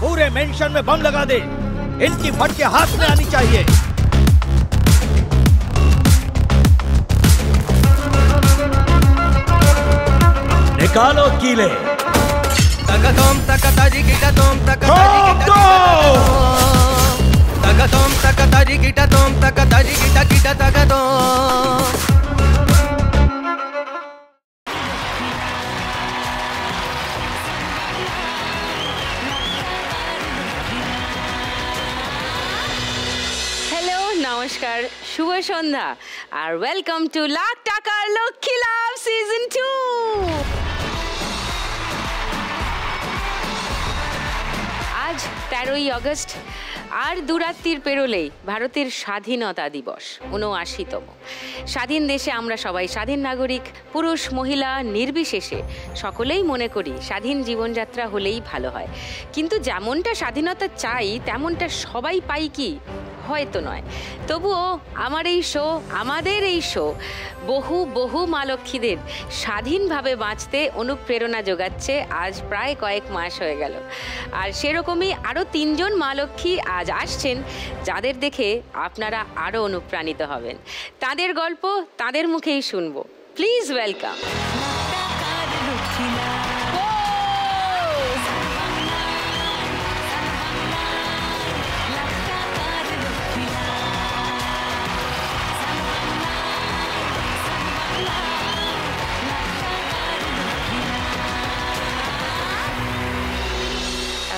पूरे मेंशन में बम लगा दे। इनकी फटके हाथ में आनी चाहिए। निकालो कीले। तगतोम तकताजी गिटातोम तकताजी गिटातोम तगतोम तकताजी गिटातोम तकताजी गिटा गिटा तगतोम। हेलो नमस्कार शुभ सन्ध्या और वेलकम टू लाख टाकार लक्ष्मी लाभ सीजन 2। आज 13 अगस्त আর দুরাত্রির পেরোলেই ভারতের স্বাধীনতা দিবস ৭৯তম। স্বাধীন দেশে আমরা সবাই স্বাধীন নাগরিক, পুরুষ মহিলা নির্বিশেষে সকলেই মনে করি স্বাধীন জীবনযাত্রা হলেই ভালো হয়। কিন্তু যেমনটা স্বাধীনতা চাই তেমনটা সবাই পাই কি? হয়তো নয়। তবুও আমাদের এই শো বহু বহু মা লক্ষ্মীদের স্বাধীনভাবে বাঁচতে অনুপ্রেরণা যোগাচ্ছে আজ প্রায় কয়েক মাস হয়ে গেল। আর সেরকমই আরও ৩ জন মা লক্ষ্মী আজ আসছেন যাদের দেখে আপনারা আরও অনুপ্রাণিত হবেন। তাদের গল্প তাদের মুখেই শুনবো। Please welcome.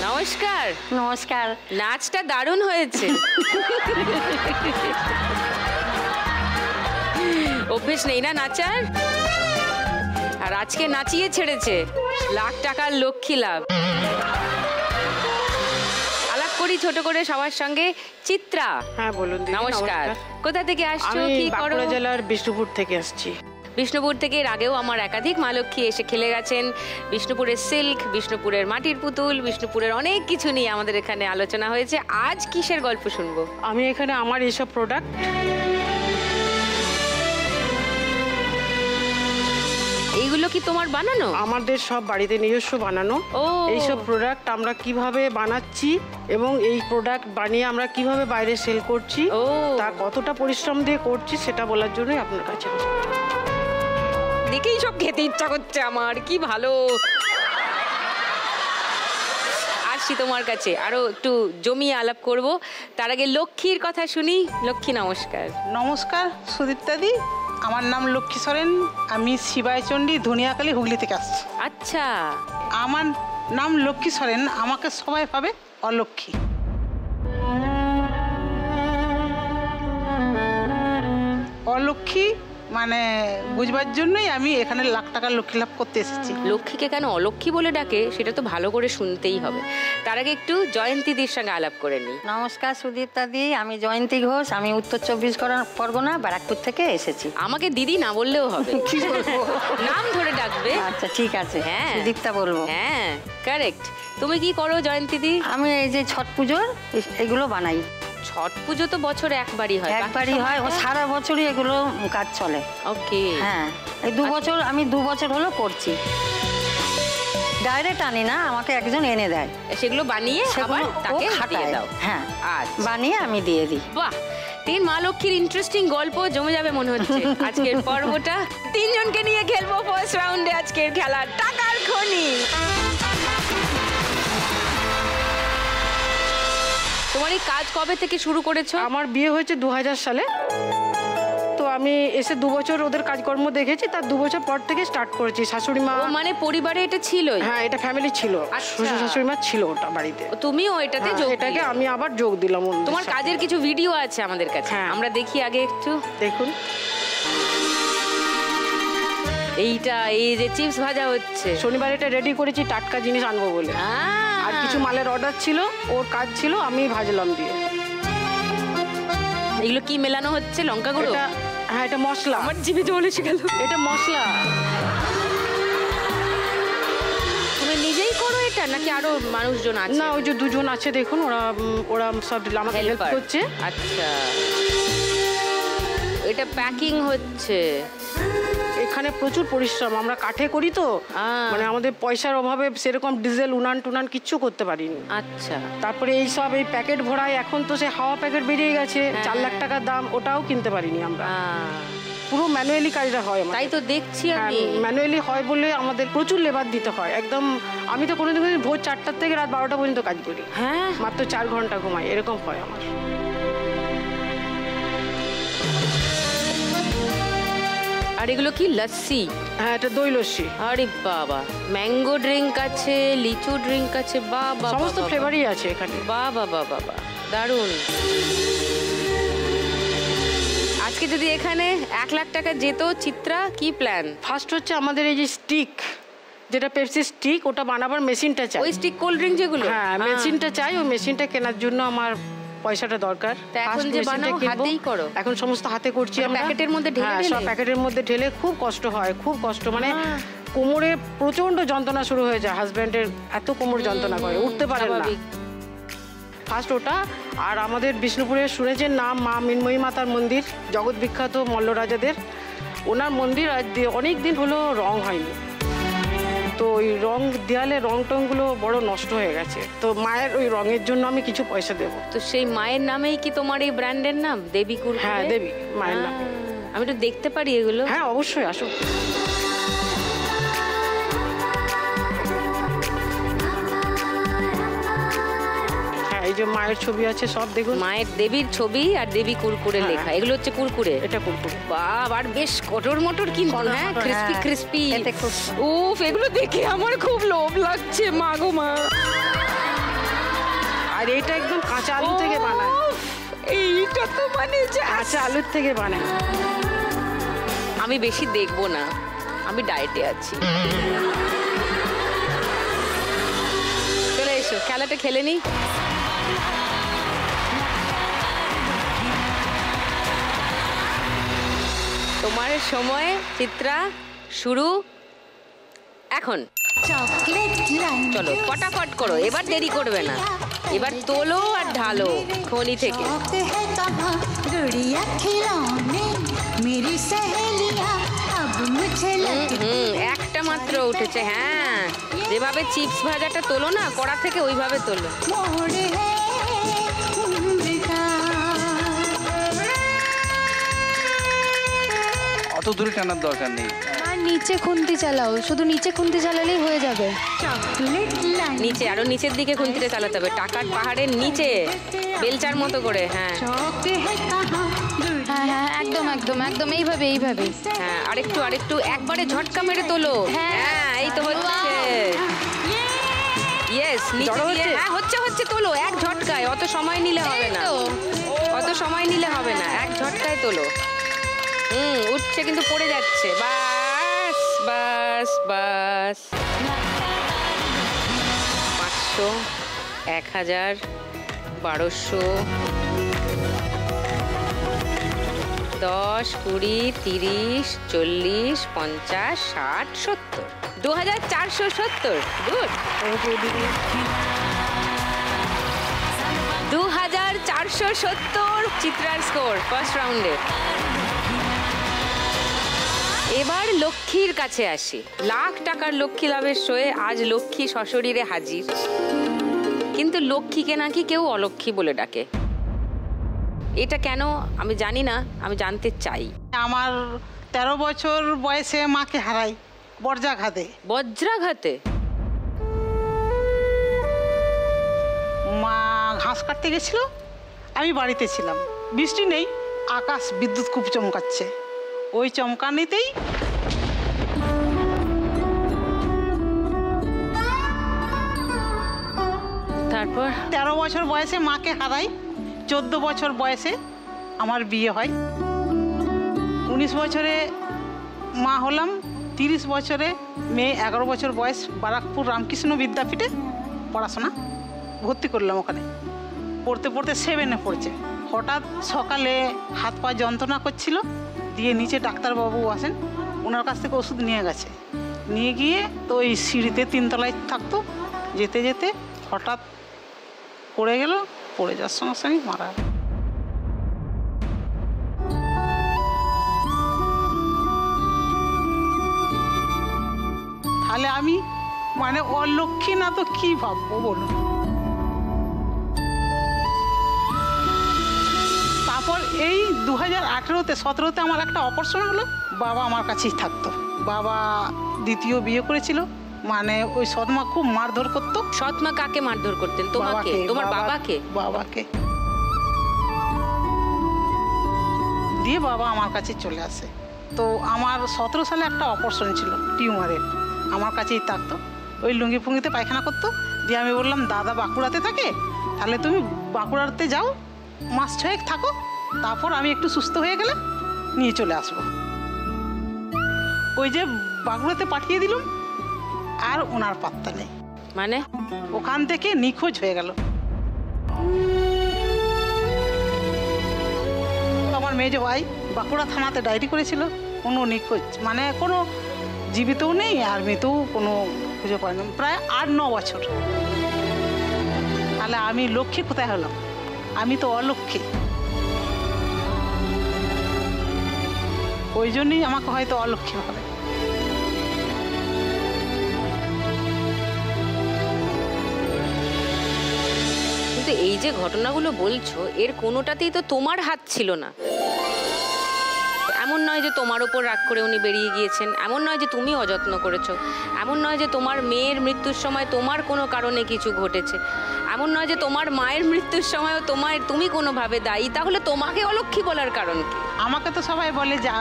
নমস্কার। নমস্কার। নাচটা দারুণ হয়েছে। অভ্যেস নেই না নাচার? আর আজকে নাচিয়ে ছেড়েছে লাখ টাকার লক্ষ্মী লাভ। আলাপ করি ছোট করে সবার সঙ্গে। চিত্রা। হ্যাঁ বলুন। নমস্কার। কোথা থেকে আসছো, কি করো? বাঁকুড়া জেলার বিষ্ণুপুর থেকে আসছি। বিষ্ণুপুর থেকে এর আগেও আমার একাধিক মা লক্ষ্মী এসে খেলে গেছেন। বিষ্ণুপুরের সিল্ক, বিষ্ণুপুরের মাটির পুতুল, বিষ্ণুপুরের অনেক কিছু নিয়ে আমাদের এখানে আলোচনা হয়েছে। আজ কিসের গল্প শুনবো? আমি এখানে আমার এইসব প্রোডাক্ট, এইগুলো কি তোমার বানানো? আমাদের সব বাড়িতে নিজস্ব বানানো। এইসব প্রোডাক্ট আমরা কিভাবে বানাচ্ছি এবং এই প্রোডাক্ট বানিয়ে আমরা কিভাবে বাইরে সেল করছি, তা কতটা পরিশ্রম দিয়ে করছি সেটা বলার জন্যই আপনার কাছে দেখেই সব খেতে ইচ্ছা করছে আমার। কি ভালো। আসছি তোমার কাছে, আরো একটু জমিয়ে আলাপ করব। তার আগে লক্ষ্মীর কথা শুনি। লক্ষ্মী নমস্কার। নমস্কার সুদীপ্তাদি, আমার নাম লক্ষ্মী সরেন। আমি শিবাইচণ্ডী ধনিয়াকালী হুগলি থেকে আসছি। আচ্ছা। আমার নাম লক্ষ্মী সরেন, আমাকে সবাই ভাবে অলক্ষ্মী। অলক্ষ্মী মানে বুঝবার জন্যই আমি এখানে লাখ টাকার লক্ষ্মী লাভ করতে এসেছি। লক্ষ্মীকে কেন অলক্ষ্মী বলে ডাকে সেটা তো ভালো করে শুনতেই হবে। তার আগে একটু জয়ন্তীদির সঙ্গে আলাপ করে নিই। নমস্কার সুদীপ্তাদি, আমি জয়ন্তী ঘোষ। আমি উত্তর ২৪ পরগনা ব্যারাকপুর থেকে এসেছি। আমাকে দিদি না বললেও হবে। কি বলবো? নাম ধরে ডাকবে। আচ্ছা ঠিক আছে। হ্যাঁ সুদীপ্তা বলবো। হ্যাঁ কারেক্ট। তুমি কি করো জয়ন্তীদি? আমি এই যে ছট পুজোর এগুলো বানাই। ছট পুজো তো বছরে একবারই হয়। একবারই হয়, ও সারা বছরই এগুলো কাজ চলে। ওকে। হ্যাঁ এই ২ বছর, আমি ২ বছর হলো করছি। ডাইরেক্ট আনি না, আমাকে একজন এনে দেয়। সেগুলো বানিয়ে আবার তাকে দিয়ে দাও? হ্যাঁ বানিয়ে আমি দিয়ে দিই। বাহ, ৩ মা লক্ষ্মীর ইন্টারেস্টিং গল্প জমে যাবে মনে হচ্ছে আজকের পর্বটা। ৩ জনকে নিয়ে খেলবো ফার্স্ট রাউন্ডে আজকের খেলা টাকার খনি। তোমার এই কাজ কবে থেকে শুরু করেছো? আমার বিয়ে হয়েছে ২০০০ সালে। তো আমি এসে ২ বছর ওদের কাজকর্ম দেখেছি, তার ২ বছর পর থেকে স্টার্ট করেছি। শাশুড়ি মা মানে পরিবারে এটা ছিল? হ্যাঁ এটা ফ্যামিলি ছিল, শ্বশুর শাশুড়ি মা ছিল ওটা বাড়িতে। তুমিও এটাতে যোগ? এটাকে আমি আবার যোগ দিলাম। তোমার কাজের কিছু ভিডিও আছে আমাদের কাছে, আমরা দেখি আগে একটু। দেখুন এইটা, এই যে চিপস ভাজা হচ্ছে। শনিবার এটা রেডি করেছি টাটকা জিনিস আনবো বলে। আর কিছু মালের অর্ডার ছিল, ওর কাজ ছিল, আমি ভাজলাম দিয়ে। এগুলো কি মেলানো হচ্ছে? লঙ্কা গুঁড়ো? হ্যাঁ এটা মশলা। আমার জিভে জল এসে গেল। এটা মশলা। তুমি নিজেই করো এটা নাকি আরো মানুষজন আছে? না ওই যে 2 জন আছে দেখুন, ওরা সব আমাকে হেল্প করছে। আচ্ছা এটা প্যাকিং হচ্ছে। এখানে প্রচুর পরিশ্রম, আমরা কাঠে করি তো, মানে আমাদের পয়সার অভাবে সেরকম ডিজেল উনান টুনান কিচ্ছু করতে পারিনি। আচ্ছা, তারপরে এই সব এই প্যাকেট ভরাই, এখন তো সে হাওয়া প্যাকেট বেরিয়ে গেছে, 4 লাখ টাকার দাম, ওটাও কিনতে পারিনি আমরা। পুরো ম্যানুয়ালি কাজটা হয়। তাই তো দেখছি আমি, ম্যানুয়ালি হয় বলে আমাদের প্রচুর লেবার দিতে হয় একদম। আমি তো কোনোদিন ভোর 4টা থেকে রাত 12টা পর্যন্ত কাজ করি, হ্যাঁ, মাত্র 4 ঘন্টা ঘুমাই, এরকম হয় আমার। আর এগুলো কি লস্যি? হ্যাঁ, এটা দই লস্যি। আরে বাবা, ম্যাঙ্গো ড্রিঙ্ক আছে, লিচু ড্রিঙ্ক আছে, বাবা সমস্ত ফ্লেভারই আছে এখানে। বাবা বাবা বাবা, দারুণ। আজকে যদি এখানে 1 লাখ টাকা যেত, চিত্রা কি প্ল্যান? ফার্স্ট হচ্ছে আমাদের এই যে স্টিক, যেটা পেপসি স্টিক, ওটা বানাবার মেশিনটা চাই। ওই স্টিক কোল্ড ড্রিঙ্ক যেগুলো? হ্যাঁ, মেশিনটা চাই। ওই মেশিনটা কেনার জন্য আমার পয়সাটা দরকার। এখন যে বানাও হাতেই করো? এখন সমস্ত হাতে করছি আমরা। প্যাকেটের মধ্যে ঢেলে? সব প্যাকেটের মধ্যে ঢেলে। খুব কষ্ট হয়, খুব কষ্ট, মানে কোমরে প্রচন্ড যন্ত্রণা শুরু হয়ে যায়। হাজব্যান্ডের এত কোমর যন্ত্রণা করে, উঠতে পারে না। ফার্স্ট ওটা। আর আমাদের বিষ্ণুপুরে শুনেছেন নাম, মা মৃন্ময়ী মাতার মন্দির, জগৎ বিখ্যাত মল্লরাজাদের, ওনার মন্দির। আজ অনেক দিন হলো রং হয়নি, তো ওই রং দেয়ালে রং টংগুলো বড় নষ্ট হয়ে গেছে, তো মায়ের ওই রঙের জন্য আমি কিছু পয়সা দেবো। তো সেই মায়ের নামেই কি তোমার এই ব্র্যান্ডের নাম, দেবী কুরকুরে? হ্যাঁ, দেবী মায়ের নাম। আমি তো দেখতে পারি এগুলো? হ্যাঁ, অবশ্যই, আসো। এই যে মায়ের ছবি আছে সব, দেখুন। মায়ের, দেবীর ছবি আর দেবী কুরকুরে লেখা। এগুলো হচ্ছে কুরকুরে? এটা কুরকুরে। বাবা, আর বেশ কটর মটর কিন্তু, হ্যাঁ, ক্রিস্পি ক্রিস্পি। উফ, এগুলো দেখে আমার খুব লোভ লাগছে, মা গো মা। আর এটা একদম কাঁচা আলু থেকে বানায়। এইটা তো মানে কাঁচা আলুর থেকে বানায়। আমি বেশি দেখবো না, আমি ডায়েটে আছি। চলে এসো, খেলাটা খেলে নি। তোমার সময়, চিত্রা, শুরু এখন। চলো ফটাফট করো, এবার দেরি করবে না। এবার তোলো আর ঢালো খনি থেকে। একটা মাত্র উঠেছে। হ্যাঁ, যেভাবে চিপস ভাজাটা তোলো না কড়া থেকে, ওইভাবে তোলো। অত দূরে টানার দরকার নেই। আর নিচে খুন্তি চালাও, শুধু নিচে খুন্তি চালালেই হয়ে যাবে। নিচে, আরো নিচের দিকে খুন্তিটা চালাতে হবে, টাকার পাহাড়ের নিচে, বেলচার মতো করে। হ্যাঁ হ্যাঁ হ্যাঁ, একদম একদম একদম, এইভাবে এইভাবে। হ্যাঁ, আরেকটু আরেকটু, একবারে ঝটকা মেরে তোলো। হ্যাঁ, এই তো হচ্ছে। ইয়েস, নিচে দিয়ে। হ্যাঁ, হচ্ছে হচ্ছে, তোলো এক ঝটকায়, অত সময় নিলে হবে না, অত সময় নিলে হবে না, এক ঝটকায় তোলো। উঠছে কিন্তু পড়ে যাচ্ছে। বাস বাস বাস। 500, 1000, 1200, 10, 20, 30, 40, 50, 60, 70, 2470। গুড। 2470 চিত্রার স্কোর ফার্স্ট রাউন্ডে। এবার লক্ষ্মীর কাছে আসি। লাখ টাকার লক্ষ্মী লাভের শোয়ে আজ লক্ষ্মী সশরীরে হাজির। কিন্তু লক্ষ্মীকে নাকি কেউ অলক্ষ্মী বলে ডাকে। এটা কেন আমি জানি না, আমি জানতে চাই। আমার 13 বছর বয়সে মাকে হারাই বজ্রাঘাতে। বজ্রাঘাতে? মা ঘাস কাটতে গেছিল, আমি বাড়িতে ছিলাম, বৃষ্টি নেই, আকাশ বিদ্যুৎ খুব চমকাচ্ছে। ওই চমকানিতেই তারপর 13 বছর বয়সে মাকে হারাই। 14 বছর বয়সে আমার বিয়ে হয়। 19 বছরে মা হলাম। 30 বছরে মেয়ে, 11 বছর বয়স, বারাকপুর রামকৃষ্ণ বিদ্যাপীঠে পড়াশোনা ভর্তি করলাম। ওখানে পড়তে পড়তে 7-এ পড়ছে। হঠাৎ সকালে হাত পা যন্ত্রণা করছিল, দিয়ে নিচে ডাক্তারবাবু আসেন, ওনার কাছ থেকে ওষুধ নিয়ে গেছে। নিয়ে গিয়ে তো ওই সিঁড়িতে 3 তলায় থাকতো, যেতে যেতে হঠাৎ পড়ে গেল, পড়ে যাওয়ার সঙ্গে সঙ্গে মারা গেল। তাহলে আমি মানে অলক্ষী না তো কি ভাববো বলুন। তারপর এই 2018-তে 17-তে আমার একটা অপারেশন হলো। বাবা আমার কাছেই থাকতো। বাবা দ্বিতীয় বিয়ে করেছিল, মানে ওই সৎমা খুব মারধর করতো। সৎমা কাকে মারধর করতেন? তোমাকে? তোমার বাবাকে? বাবাকে। দিয়ে বাবা আমার কাছে চলে আসে। তো আমার 17 সালে একটা অপারেশন ছিল টিউমারের, আমার কাছেই থাকতো। ওই লুঙ্গি ফুঙ্গিতে পায়খানা করতো। দিয়ে আমি বললাম দাদা বাঁকুড়াতে থাকে, তাহলে তুমি বাঁকুড়াতে যাও, মাস 6 থাকো, তারপর আমি একটু সুস্থ হয়ে গেলে নিয়ে চলে আসবো। ওই যে বাঁকুড়াতে পাঠিয়ে দিলাম, আর ওনার পাত্তা নেই। মানে ওখান থেকে নিখোঁজ হয়ে গেল। আমার মেয়ে ভাই বাঁকুড়া থানাতে ডায়েরি করেছিল, কোনো নিখোঁজ মানে কোনো জীবিতও নেই আর মৃতও কোনো খুঁজে পায় না, প্রায় 8-9 বছর। তাহলে আমি লক্ষ্মী কোথায় হলাম? আমি তো অলক্ষ্মী। ওই জন্যই আমাকে হয়তো অলক্ষ্মী হবে। কিন্তু এই যে ঘটনাগুলো বলছো, এর কোনোটাতেই তো তোমার হাত ছিল না। এমন নয় যে তোমার ওপর রাগ করে উনি বেরিয়ে গিয়েছেন, এমন নয় যে তুমি অযত্ন করেছো, এমন নয় যে তোমার মেয়ের মৃত্যুর সময় তোমার কোনো কারণে কিছু ঘটেছে, এমন নয় যে তোমার মায়ের মৃত্যুর সময়ও তুমি কোনোভাবে দায়ী। তাহলে তোমাকে অলক্ষ্মী বলার কারণ কি? আমাকে তো সবাই বলে যা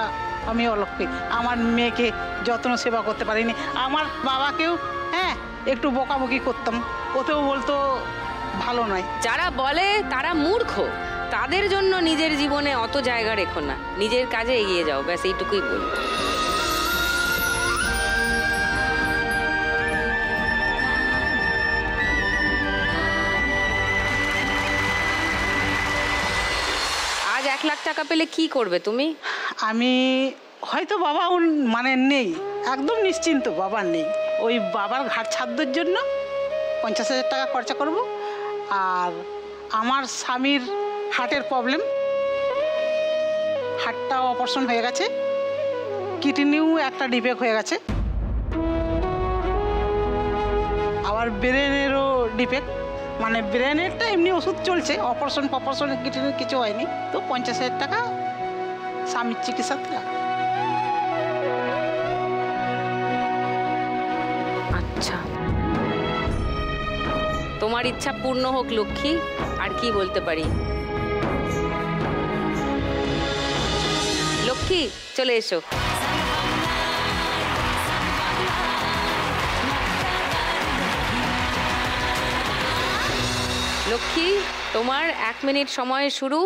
আমি অলক্ষ্মী, আমার মেয়েকে যত্ন সেবা করতে পারিনি। আমার বাবাকেও একটু বকাবকি করতাম, ওতেও বলতো ভালো নয়। যারা বলে তারা মূর্খ, তাদের জন্য নিজের জীবনে অত জায়গা রেখো না, নিজের কাজে এগিয়ে যাও, ব্যাস এইটুকুই বলবো। আজ 1 লাখ টাকা পেলে কি করবে তুমি? আমি হয়তো বাবা মানে নেই, একদম নিশ্চিন্ত বাবা নেই, ওই বাবার ঘাট ছাদ্যর জন্য 50,000 টাকা খরচা করব। আর আমার স্বামীর হার্টের প্রবলেম, হার্টটা অপারেশন হয়ে গেছে, কিডনিও একটা ডিফেক্ট হয়ে গেছে, আবার ব্রেনেরও ডিফেক্ট, মানে ব্রেনেরটা এমনি ওষুধ চলছে, অপারেশন কিডনির কিছু হয়নি। তো 50,000 টাকা স্বামীর চিকিৎসাতে। আচ্ছা, তোমার ইচ্ছা পূর্ণ হোক লক্ষ্মী, আর কি বলতে পারি। লক্ষ্মী চলে এসো। লক্ষ্মী, তোমার 1 মিনিট সময় শুরু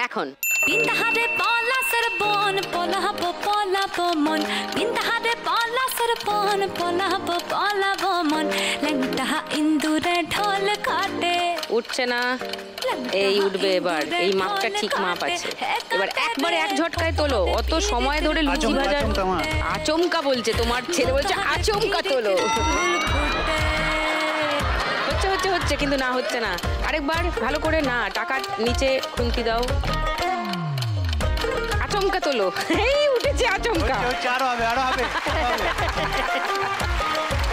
এখন। বিন্দাহারে পলাসর বন পলাব পলাব মন, বিন্দাহারে পলাসর বন পলাব পলাব মন, লংটাহা ইন্দুরে ঢোল কাটে। উঠছে না, এই উঠবে এবার, এই মাপটা ঠিক মাপ আছে। এবার একবারে এক ঝটকায় তোলো, অত সময় ধরে লুচি ভাজা। আচমকা বলছে তোমার ছেলে, বলছে আচমকা তোলো। হচ্ছে হচ্ছে কিন্তু না হচ্ছে না। আরেকবার ভালো করে, না টাকা নিচে খুন্তি দাও, আচমকা তোলো। এই উঠেছে আচমকা।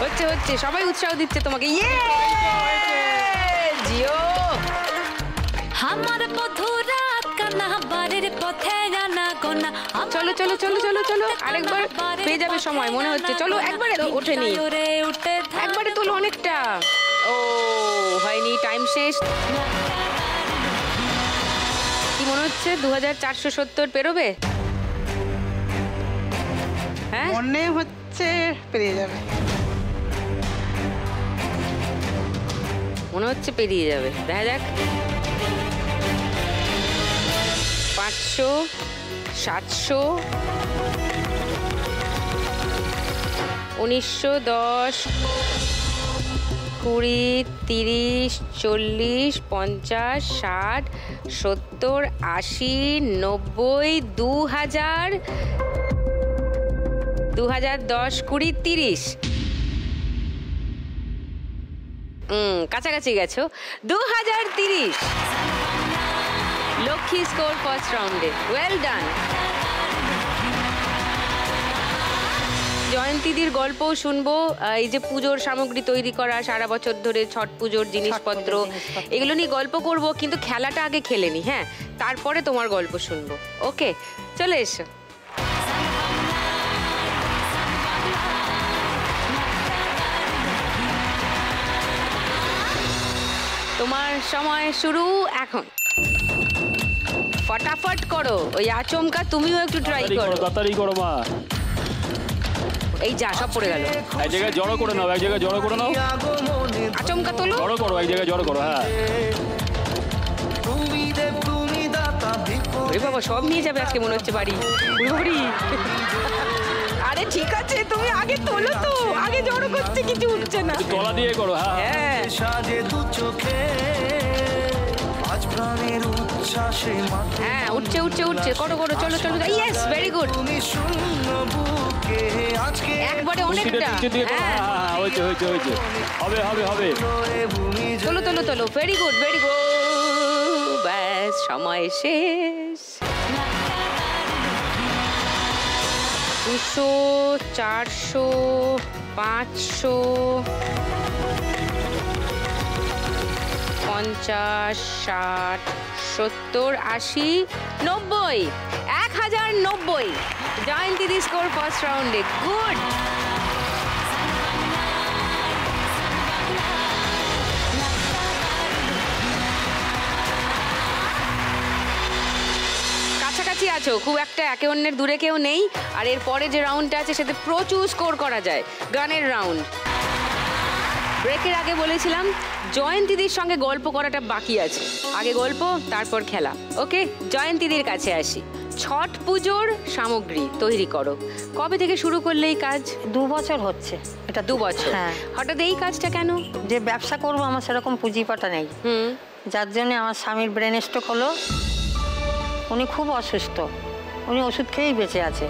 হচ্ছে হচ্ছে, সবাই উৎসাহ দিচ্ছে তোমাকে। ইয়ে জিও। আমার বধুরা কানা বাড়ির পথে জানা গোনা। চলো চলো চলো চলো চলো, আরেকবার পেয়ে যাবে সময় মনে হচ্ছে। চলো একবারে ওঠেনি, একবারে তোলো অনেকটা। ও হয়নি, টাইম শেষ। কি মনে হচ্ছে 2470 পেরোবে? হ্যাঁ মনে হচ্ছে পেরিয়ে যাবে, মনে হচ্ছে পেরিয়ে যাবে। দেখা যাক। 500, 700, 1910, 20, 30, 40, 50, 60, 70, 80, 90, 2000, 2010, 20, 30। কাছাকাছি গেছো। 2030 লক্ষ্মী স্কোর ফার্স্ট রাউন্ডে। Well done. জয়ন্তীদির গল্পও শুনবো। এই যে পুজোর সামগ্রী তৈরি করা, সারা বছর ধরে ছট পুজোর জিনিসপত্র, এগুলো নিয়ে গল্প করব, কিন্তু খেলাটা আগে খেলে নি, হ্যাঁ, তারপরে তোমার গল্প শুনবো। ওকে, চলে এসো। তোমার সময় শুরু এখন। ফটাফট করো, ওই আচমকা তুমিও একটু ট্রাই করো। তাড়াতাড়ি করো মা। এই যা, সব পড়ে গেল। এক জায়গায় জড়ো করে নাও, এক জায়গায় জড়ো করে নাও। আচমকা তোলো, জড়ো করো, এক জায়গায় জড়ো করো। হ্যাঁ, ওরে বাবা, সব নিয়ে যাবে আজকে মনে হচ্ছে বাড়ি। আরে ঠিক আছে, তুমি আগে তোলো তো, আগে জড়ো করতে কিছু উঠছে না। তলা দিয়ে করো। হ্যাঁ, হ্যাঁ, উঠছে উঠছে উঠছে, করো করো, চলো চলো। Yes, very good. একবারে অনেকটা। হ্যাঁ, হয়েছে হয়েছে হয়েছে, হবে হবে হবে। তোলো তোলো তোলো, ভেরি গুড ভেরি গুড। ব্যাস, সময় শেষ। 200, 400, 500, 50, 60, 70, 80, 90, 1090। জয়ন্তী দি স্কোর ফার্স্ট রাউন্ডে। গুড। কাছাকাছি আছো, খুব একটা একে অন্যের দূরে কেউ নেই। আর এর পরে যে রাউন্ডটা আছে সেটা প্রচুর স্কোর করা যায়, গানের রাউন্ড। ব্রেকের আগে বলেছিলাম জয়ন্তীদির সঙ্গে গল্প করাটা বাকি আছে। আগে গল্প, তারপর খেলা। ওকে, জয়ন্তীদির কাছে আসি। ছট পুজোর সামগ্রী তৈরি করো, কবে থেকে শুরু করলে এই কাজ? 2 বছর হচ্ছে। এটা 2 বছর? হ্যাঁ। হঠাৎ এই কাজটা কেন? যে ব্যবসা করবো আমার সেরকম পুঁজিপাটা নেই, যার জন্য আমার স্বামীর ব্রেন স্ট্রোক হলো। উনি খুব অসুস্থ, উনি ওষুধ খেয়েই বেঁচে আছে।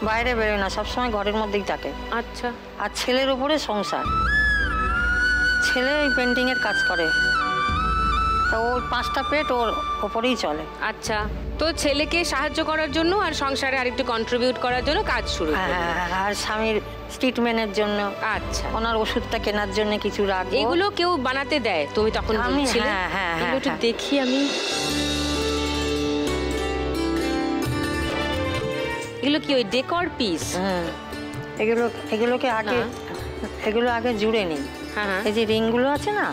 বাইরে বেরোয় না, সবসময় ঘরের মধ্যেই থাকে। আচ্ছা। আর ছেলের উপরে সংসার, ছেলে ওই পেন্টিংয়ের কাজ করে, তা ওর 5টা পেট ওর ওপরেই চলে। আচ্ছা, তো ছেলেকে সাহায্য করার জন্য আর সংসারে আরেকটু কন্ট্রিবিউট করার জন্য কাজ শুরু। আর স্বামীর ট্রিটমেন্টের জন্য, আচ্ছা, ওনার ওষুধটা কেনার জন্য কিছু রাখবো। এগুলো কেউ বানাতে দেয়? তুমি তখন বলছিলে। হ্যাঁ, এগুলো একটু দেখি আমি। এগুলো কি ওই ডেকর পিস? এগুলোকে আগে জুড়ে নিই। এই যে রিংগুলো আছে না,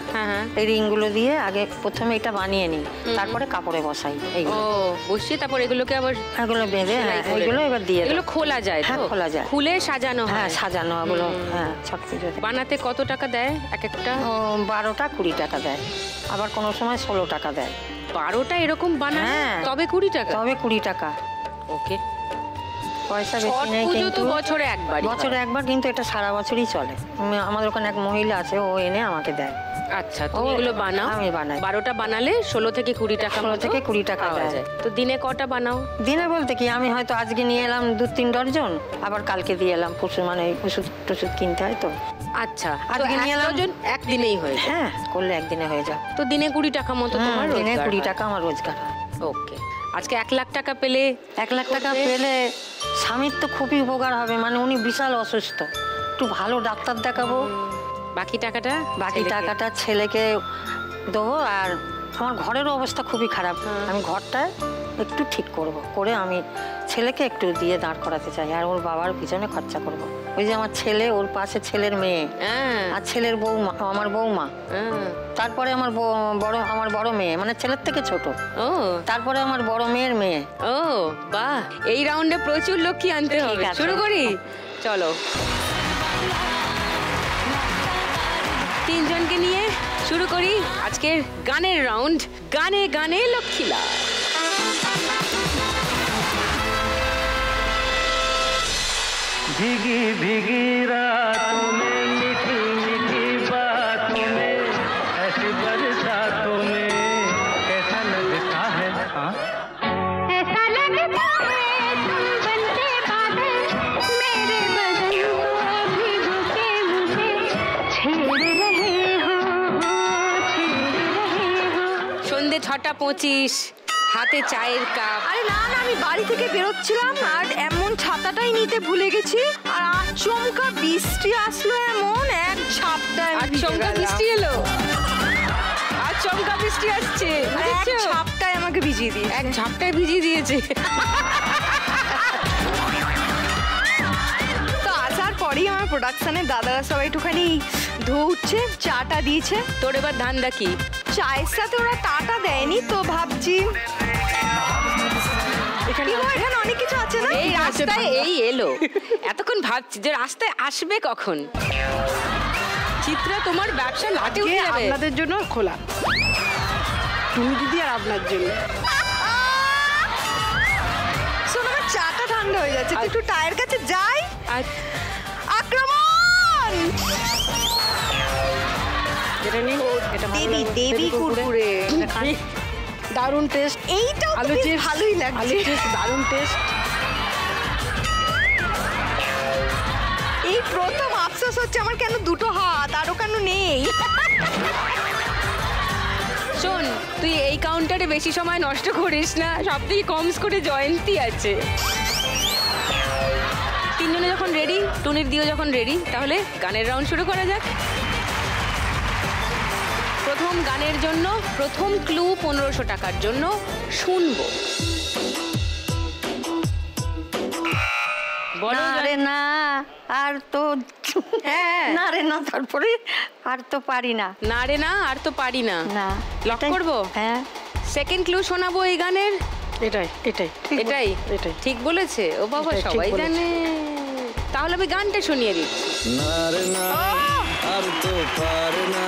এই রিংগুলো দিয়ে আগে প্রথমে এটা বানিয়ে নিই, তারপরে কাপড়ে বসাই। ও, বসিয়ে তারপর এগুলোকে আবার এগুলো বেঁধে, এগুলো এবার দিয়ে এগুলো খোলা যায়? হ্যাঁ, খোলা যায়, খুলে সাজানো হয়। হ্যাঁ, সাজানো এগুলো। হ্যাঁ, ছট পুজোতে বানাতে কত টাকা দেয় এক একটা? 12টা 20 টাকা দেয়, আবার কোনো সময় 16 টাকা দেয়। 12টা এরকম বানায়? তবে 20 টাকা? তবে 20 টাকা। ওকে, পয়সা বেশি নেই, কিন্তু বছরে একবার, কিন্তু এটা সারা বছরই চলে। আমাদের ওখানে এক মহিলা আছে, ও এনে আমাকে দেয়। আচ্ছা, তুমি এগুলো বানাও? আমি বানাই। 12টা বানালে 16 থেকে 20 টাকা। 16 থেকে 20 টাকা পাওয়া যায়। তো দিনে কটা বানাও? দিনে বলতে কি, আমি হয়তো আজকে নিয়ে এলাম 2-3 ডজন, আবার কালকে দিয়ে এলাম পরশু, মানে ওষুধ টষুধ কিনতে হয় তো। আচ্ছা, আজকে নিয়ে এলাম একদিনেই হয়ে যায়? হ্যাঁ, করলে একদিনে হয়ে যায়। তো দিনে 20 টাকা মতো তোমার রোজগার? দিনে 20 টাকা আমার রোজগার হয়। ওকে, আজকে 1 লাখ টাকা পেলে? 1 লাখ টাকা পেলে স্বামীর তো খুবই উপকার হবে। মানে উনি বিশাল অসুস্থ, একটু ভালো ডাক্তার দেখাবো। বাকি টাকাটা ছেলেকে দেবো। আর আমার ঘরের অবস্থা খুবই খারাপ, আমি ঘরটা একটু ঠিক করে আমি ছেলেকে একটু দিয়ে দাঁড় করাতে চাই, আর ওর বাবার পিছনে খরচা করব। ওই যে আমার ছেলে, ওর পাশে ছেলের মেয়ে, আর ছেলের বৌমা, আমার বৌমা, তারপরে আমার বড় মেয়ে, মানে ছেলের থেকে ছোট, তারপরে আমার বড় মেয়ের মেয়ে। ও বাহ, এই রাউন্ডে প্রচুর লক্ষ্মী আনতে হবে। শুরু করি, চলো। 3 জনকে নিয়ে শুরু করি আজকের গানের রাউন্ড। গানে গানে লক্ষ্মীলা। भीगी भीगी रातों में, मीठी मीठी बातों में, ऐसी बरसातों में कैसा लगता है? हाँ, ऐसा लगता है तुम बनते बादल, मेरे बदन को भिगो के मुझे छेड़ रहे हो, छेड़ रहे हो। সন্ধে 6টা 25, হাতে চায়ের কাপ। আরে না না, আমি বাড়ি থেকে বেরোচ্ছিলাম আর এমন ছাতাটাই নিতে ভুলে গেছি, আর আচমকা বৃষ্টি আসলো, এমন এক ঝাপটায় আচমকা বৃষ্টি এলো, আচমকা বৃষ্টি আসছে, এক ঝাপটায় আমাকে ভিজিয়ে দিয়েছে, এক ঝাপটায় ভিজিয়ে দিয়েছে। তো আসার পরেই আমার প্রোডাকশনের দাদারা সবাই একটুখানি ধুচ্ছে, চাটা দিয়েছে। তোর এবার ধান্দা কি? চায়ের সাথে ওরা টাটা দেয়নি, তো ভাবছি এখানে অনেক কিছু আছে না। এই রাস্তায় এই এলো, এতক্ষণ ভাবছি যে রাস্তায় আসবে কখন। চিত্রা, তোমার ব্যবসা লাটে উঠে যাবে। আপনাদের জন্য খোলা, তুমি দিদি আর আপনার জন্য। শোনো, আমার চাটা ঠান্ডা হয়ে যাচ্ছে, একটু টায়ের কাছে যাই। আক্রমণ! এটা নিন, এটা দেবী দেবী কুরকুরে, দারুণ টেস্ট। এইটাও আলু চিপস ভালোই লাগছে, আলু চিপস দারুণ টেস্ট। এই প্রথম আফসোস হচ্ছে আমার, কেন দুটো হাত, আরো কেন নেই। শোন, তুই এই কাউন্টারে বেশি সময় নষ্ট করিস না, সব থেকে কম করে জয়ন্তী আছে। তিনজনে যখন রেডি, টুনির দিও যখন রেডি, তাহলে গানের রাউন্ড শুরু করা যাক। প্রথম গানের জন্য প্রথম ক্লু 1500 টাকার জন্য শুনবো। না রে না, আর তো না রে না, তারপরে আর তো পারি না। না রে না, আর তো পারি না। না, লক করবো। হ্যাঁ, সেকেন্ড ক্লু শোনাবো এই গানের। এটাই এটাই এটাই এটাই ঠিক বলেছে। ও বাবা, সবাই জানে। তাহলে আমি গানটা শুনিয়ে দিচ্ছি। না রে না, আর তো পারে না,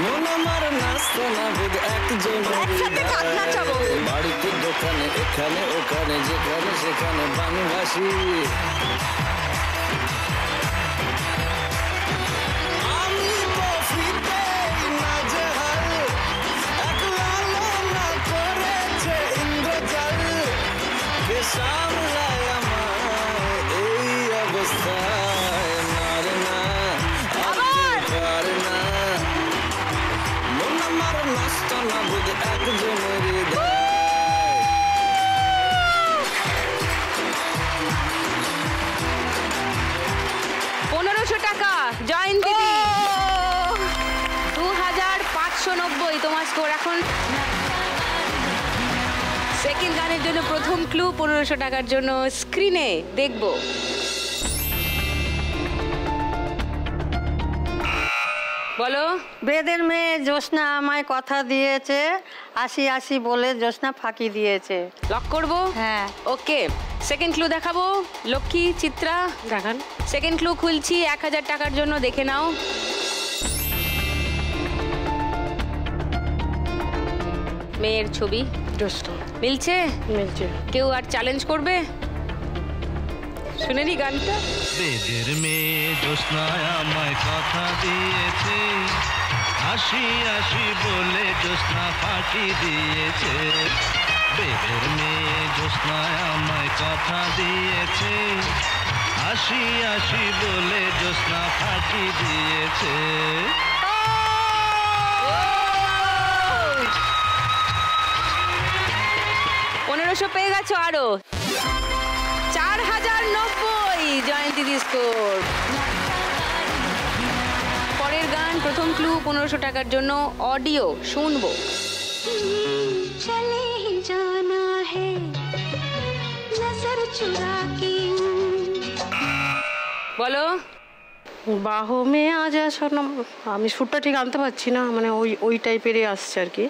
মন আমার নাচতো না বুধ একজন, বাড়িতে দোকানে এখানে ওখানে যেখানে সেখানে বাংলাদেশি। আমি তো ফিরতেই না জেহাল, একলা না করেছে ইন্দ্রজাল, কে সামলায় আমায় এই অবস্থায়। না রে না, আর তো পারে না, মন আমার নষ্ট না বুধ একজনের হৃদয়। 1500 টাকা জয়ন্তী, 2590 তোমার স্কোর এখন। সেকেন্ড গানের জন্য প্রথম ক্লু 1500 টাকার জন্য স্ক্রিনে দেখবো। বলো। বেদের মেয়ে জ্যোৎস্না আমায় কথা দিয়েছে, আসি আসি বলে জ্যোৎস্না ফাঁকি দিয়েছে। লক করবো। হ্যাঁ, ওকে। সেকেন্ড ক্লু দেখাবো। লক্ষ্মী, চিত্রা দেখান। সেকেন্ড ক্লু খুলছি 1000 টাকার জন্য, দেখে নাও। মেয়ের ছবি মিলছে? মিলছে। কেউ আর চ্যালেঞ্জ করবে? শুনে নি গানটা। বেদের মেয়ে জ্যোৎস্নায় আমায় কথা দিয়েছে, আসি আসি বলে জ্যোৎস্না ফাঁকি দিয়েছে। বেদের মেয়ে জ্যোৎস্নায় আমায় কথা দিয়েছে, আসি আসি বলে জ্যোৎস্না ফাঁকি দিয়েছে। 1500 পেয়ে গেছো, আরো 4090 জয়ন্তী স্কোর। পরের গান প্রথম ক্লু 1500 টাকার জন্য অডিও শুনবো। चले ही जाना है नजर चुरा के। বলো। বাহো মে আজা সোনাম, আমি সুরটা ঠিক আনতে পারছি না, মানে ওই টাইপেরই আসছে আর কি।